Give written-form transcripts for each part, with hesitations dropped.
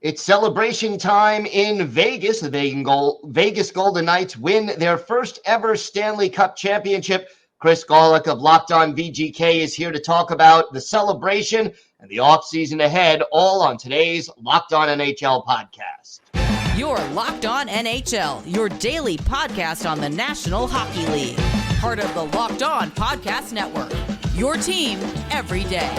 It's celebration time in Vegas. The Vegas Golden Knights win their first ever Stanley Cup championship. Chris Gawlik of Locked On VGK is here to talk about the celebration and the offseason ahead, all on today's Locked On NHL podcast. You're Locked On NHL, your daily podcast on the National Hockey League. Part of the Locked On Podcast Network, your team every day.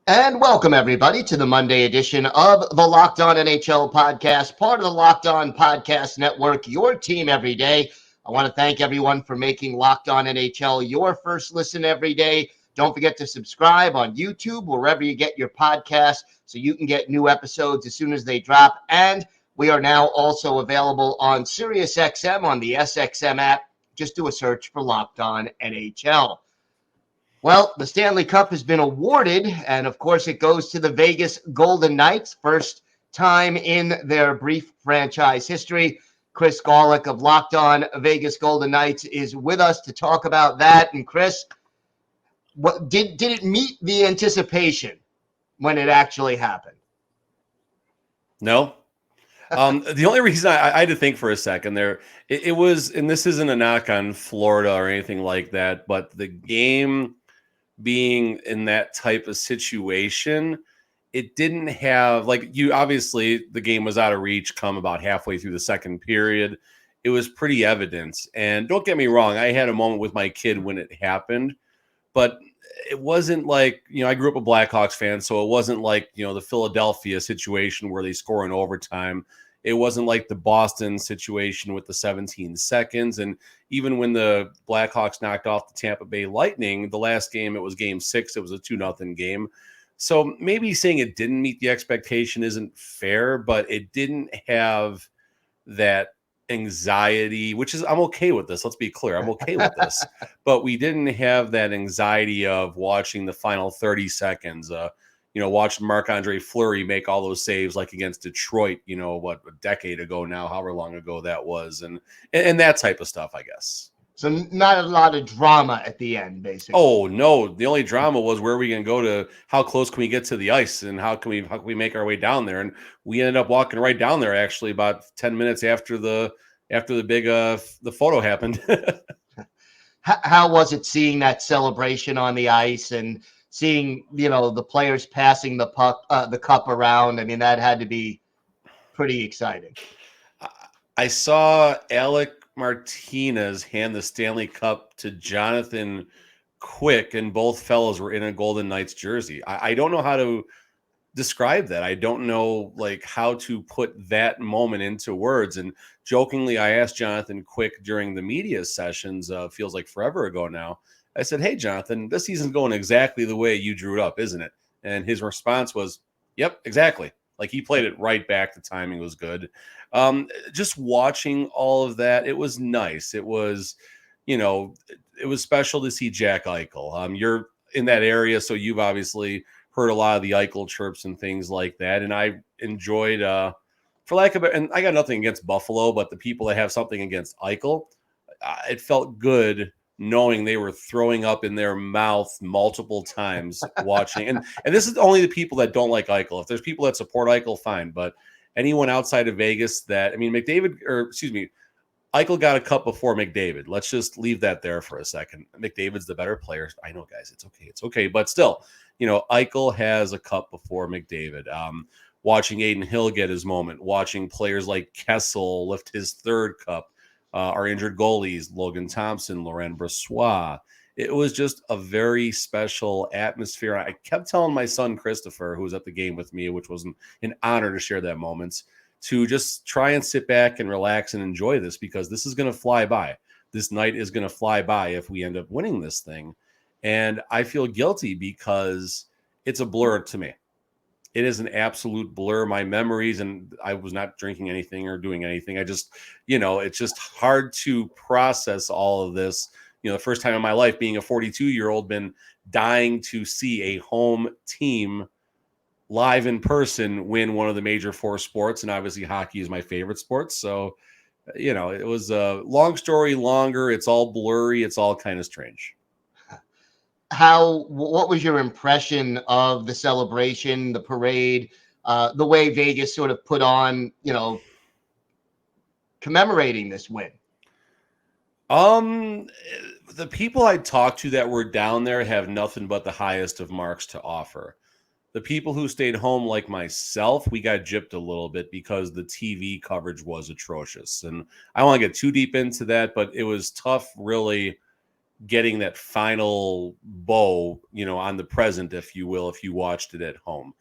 And welcome, everybody, to the Monday edition of the Locked On NHL podcast, part of the Locked On Podcast Network, your team every day. I want to thank everyone for making Locked On NHL your first listen every day. Don't forget to subscribe on YouTube, wherever you get your podcasts, so you can get new episodes as soon as they drop. And we are now also available on SiriusXM on the SXM app. Just do a search for Locked On NHL. Well, the Stanley Cup has been awarded, and of course it goes to the Vegas Golden Knights, first time in their brief franchise history. Chris Gawlik of Locked On Vegas Golden Knights is with us to talk about that. And Chris, what did it meet the anticipation when it actually happened? No. The only reason I had to think for a second there, it was, and this isn't a knock on Florida or anything like that, but the game being in that type of situation, it didn't have, like, you obviously the game was out of reach come about halfway through the second period. It was pretty evident. And don't get me wrong, I had a moment with my kid when it happened, but it wasn't like, I grew up a Blackhawks fan, so it wasn't like, the Philadelphia situation where they score in overtime. It wasn't like the Boston situation with the 17 seconds. And even when the Blackhawks knocked off the Tampa Bay Lightning, the last game, it was game 6. It was a 2-0 game. So maybe saying it didn't meet the expectation isn't fair, but it didn't have that anxiety, which is, I'm okay with this. Let's be clear. I'm okay with this. But we didn't have that anxiety of watching the final 30 seconds, watching Marc-Andre Fleury make all those saves like against Detroit, a decade ago now, however long ago that was, and that type of stuff, I guess. So not a lot of drama at the end, basically. Oh, no. The only drama was where are we going to go to, how close can we get to the ice, and how can we make our way down there? And we ended up walking right down there, actually, about 10 minutes after the big the photo happened. How was it seeing that celebration on the ice and seeing, the players passing the puck, the cup around? I mean, that had to be pretty exciting. I saw Alec Martinez hand the Stanley Cup to Jonathan Quick, and both fellows were in a Golden Knights jersey. I don't know how to describe that. I don't know how to put that moment into words. And jokingly, I asked Jonathan Quick during the media sessions, feels like forever ago now. I said, "Hey, Jonathan, this season's going exactly the way you drew it up, isn't it?" And his response was, "Yep, exactly." Like, he played it right back. The timing was good. Just watching all of that, it was nice. It was, it was special to see Jack Eichel. You're in that area, so you've obviously heard a lot of the Eichel chirps and things like that. And I enjoyed, for lack of it, and I got nothing against Buffalo, but the people that have something against Eichel, it felt good knowing they were throwing up in their mouth multiple times watching. And this is only the people that don't like Eichel. If there's people that support Eichel, fine. But anyone outside of Vegas Eichel got a cup before McDavid. Let's just leave that there for a second. McDavid's the better player. I know, guys, it's okay. But still, Eichel has a cup before McDavid. Watching Aiden Hill get his moment, watching players like Kessel lift his third cup, our injured goalies, Logan Thompson, Laurent Brossoit. It was just a very special atmosphere. I kept telling my son, Christopher, who was at the game with me, which was an honor to share that moment, to just try and sit back and relax and enjoy this, because this is going to fly by. This night is going to fly by if we end up winning this thing. And I feel guilty because it's a blur to me. It is an absolute blur. My memories, and I was not drinking anything or doing anything. I just, it's just hard to process all of this. The first time in my life being a 42-year-old, been dying to see a home team live in person win one of the major four sports. And obviously hockey is my favorite sport. So it was a long story longer. It's all blurry. It's all kind of strange. What was your impression of the celebration, the parade, the way Vegas sort of put on, commemorating this win? The people I talked to that were down there have nothing but the highest of marks to offer. The people who stayed home, like myself, we got gypped a little bit because the TV coverage was atrocious. And I don't want to get too deep into that, but it was tough really getting that final bow, on the present, if you will, if you watched it at home.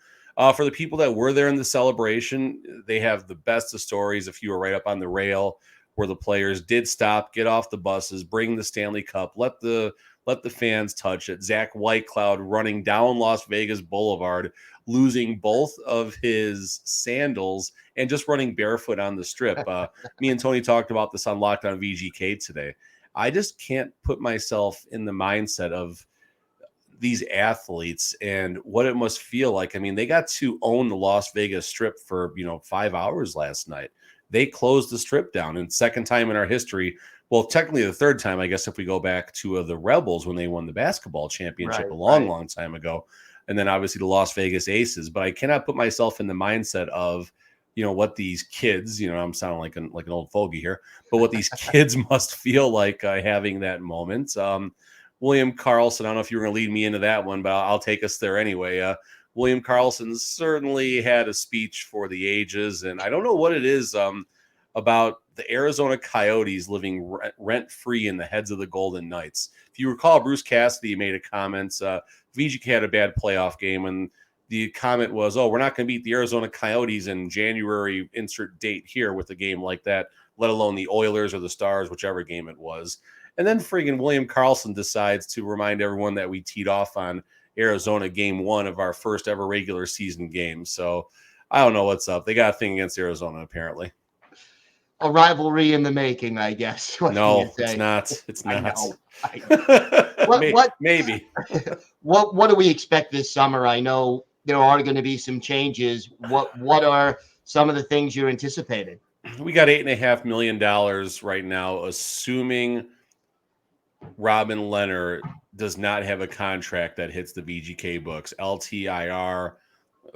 For the people that were there in the celebration, they have the best of stories. If you were right up on the rail where the players did stop, get off the buses, bring the Stanley Cup, let the fans touch it. Zach Whitecloud running down Las Vegas Boulevard, losing both of his sandals and just running barefoot on the strip. Me and Tony talked about this on Locked On VGK today. I just can't put myself in the mindset of these athletes and what it must feel like. I mean, they got to own the Las Vegas Strip for, 5 hours last night. They closed the Strip down, and second time in our history. Well, technically the third time, I guess, if we go back to the Rebels when they won the basketball championship a long time ago. And then obviously the Las Vegas Aces. But I cannot put myself in the mindset of, what these kids, I'm sounding like an old fogey here, but what these kids must feel like having that moment. William Karlsson, I don't know if you were going to lead me into that one, but I'll take us there anyway. William Karlsson certainly had a speech for the ages, and I don't know what it is about the Arizona Coyotes living rent-free in the heads of the Golden Knights. If you recall, Bruce Cassidy made a comment. VGK had a bad playoff game, and the comment was, we're not going to beat the Arizona Coyotes in January, insert date here with a game like that, let alone the Oilers or the Stars, whichever game it was. And then friggin' William Karlsson decides to remind everyone that we teed off on Arizona game 1 of our first ever regular season game. So I don't know what's up. They got a thing against Arizona, apparently. A rivalry in the making, I guess. No, it's not. It's not. I know. Maybe. What do we expect this summer? I know there are going to be some changes. What are some of the things you're anticipating? We got $8.5 million right now, assuming Robin Lehner does not have a contract that hits the VGK books, LTIR,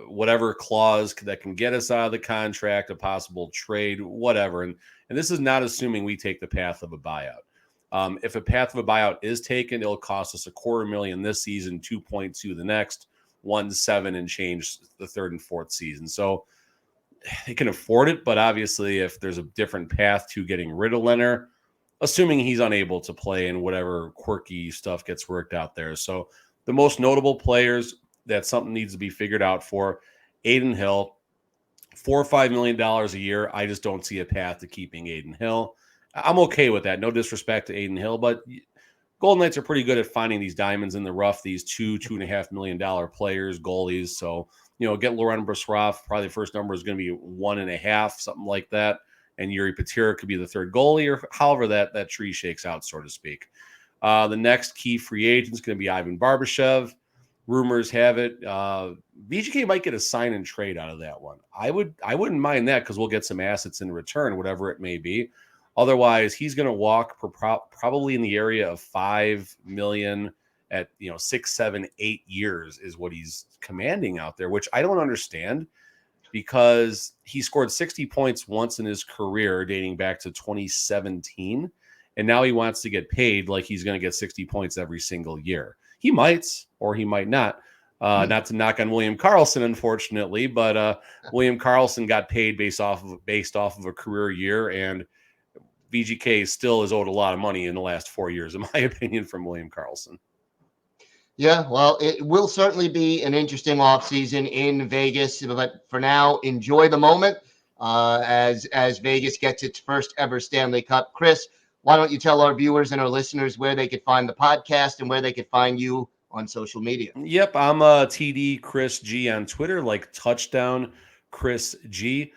whatever clause that can get us out of the contract, a possible trade, whatever. And this is not assuming we take the path of a buyout. If a path of a buyout is taken, it'll cost us $250,000 this season, 2.2 the next, 1.7 and change the third and fourth season. So they can afford it, but obviously if there's a different path to getting rid of Lehner, assuming he's unable to play and whatever quirky stuff gets worked out there. So the most notable players that something needs to be figured out for, Aiden Hill, $4 or $5 million a year. I just don't see a path to keeping Aiden Hill. I'm okay with that. No disrespect to Aiden Hill, but Golden Knights are pretty good at finding these diamonds in the rough, these $2.5 million players, goalies. So, get Laurent Brossoit, probably the first number is going to be 1.5, something like that. And Yuri Patera could be the third goalie, or however that tree shakes out, so to speak. The next key free agent is going to be Ivan Barbashev. Rumors have it VGK might get a sign and trade out of that one. I wouldn't mind that because we'll get some assets in return, whatever it may be. Otherwise, he's going to walk probably in the area of $5 million at 6, 7, 8 years is what he's commanding out there, which I don't understand. Because he scored 60 points once in his career dating back to 2017, and now he wants to get paid like he's going to get 60 points every single year. He might, or he might not. Not to knock on William Karlsson, unfortunately, but William Karlsson got paid based off of a career year, and VGK still is owed a lot of money in the last 4 years, in my opinion, from William Karlsson. Yeah, well, it will certainly be an interesting offseason in Vegas. But for now, enjoy the moment as Vegas gets its first ever Stanley Cup. Chris, why don't you tell our viewers and our listeners where they could find the podcast and where they could find you on social media? Yep, I'm TD Chris G on Twitter, like touchdown Chris G.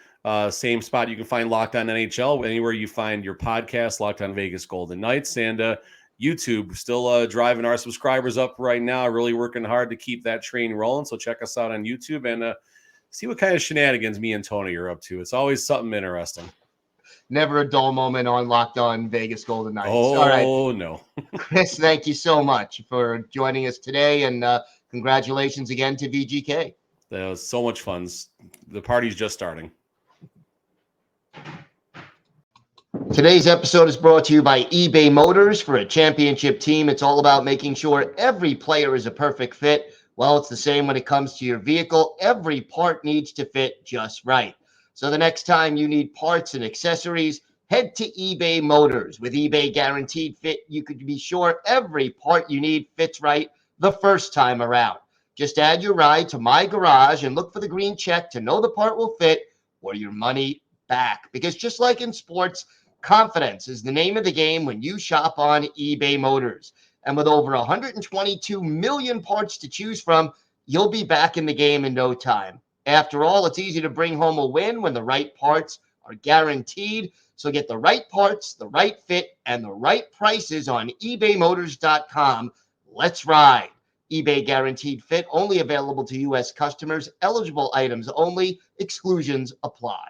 Same spot you can find Locked On NHL, anywhere you find your podcast, Locked On Vegas Golden Knights, and YouTube, still driving our subscribers up right now, really working hard to keep that train rolling. So check us out on YouTube and see what kind of shenanigans me and Tony are up to. It's always something interesting. Never a dull moment on Locked On Vegas Golden Knights. Oh, All right, no. Chris, thank you so much for joining us today, and congratulations again to VGK. That was so much fun. The party's just starting. Today's episode is brought to you by eBay Motors. For a championship team, it's all about making sure every player is a perfect fit. Well, it's the same when it comes to your vehicle. Every part needs to fit just right. So the next time you need parts and accessories, head to eBay Motors. With eBay Guaranteed Fit, you could be sure every part you need fits right the first time around. Just add your ride to My Garage and look for the green check to know the part will fit or your money back. Because just like in sports, confidence is the name of the game when you shop on eBay Motors. And with over 122 million parts to choose from, you'll be back in the game in no time. After all, it's easy to bring home a win when the right parts are guaranteed. So get the right parts, the right fit, and the right prices on ebaymotors.com. Let's ride. eBay Guaranteed Fit, only available to U.S. customers. Eligible items only. Exclusions apply.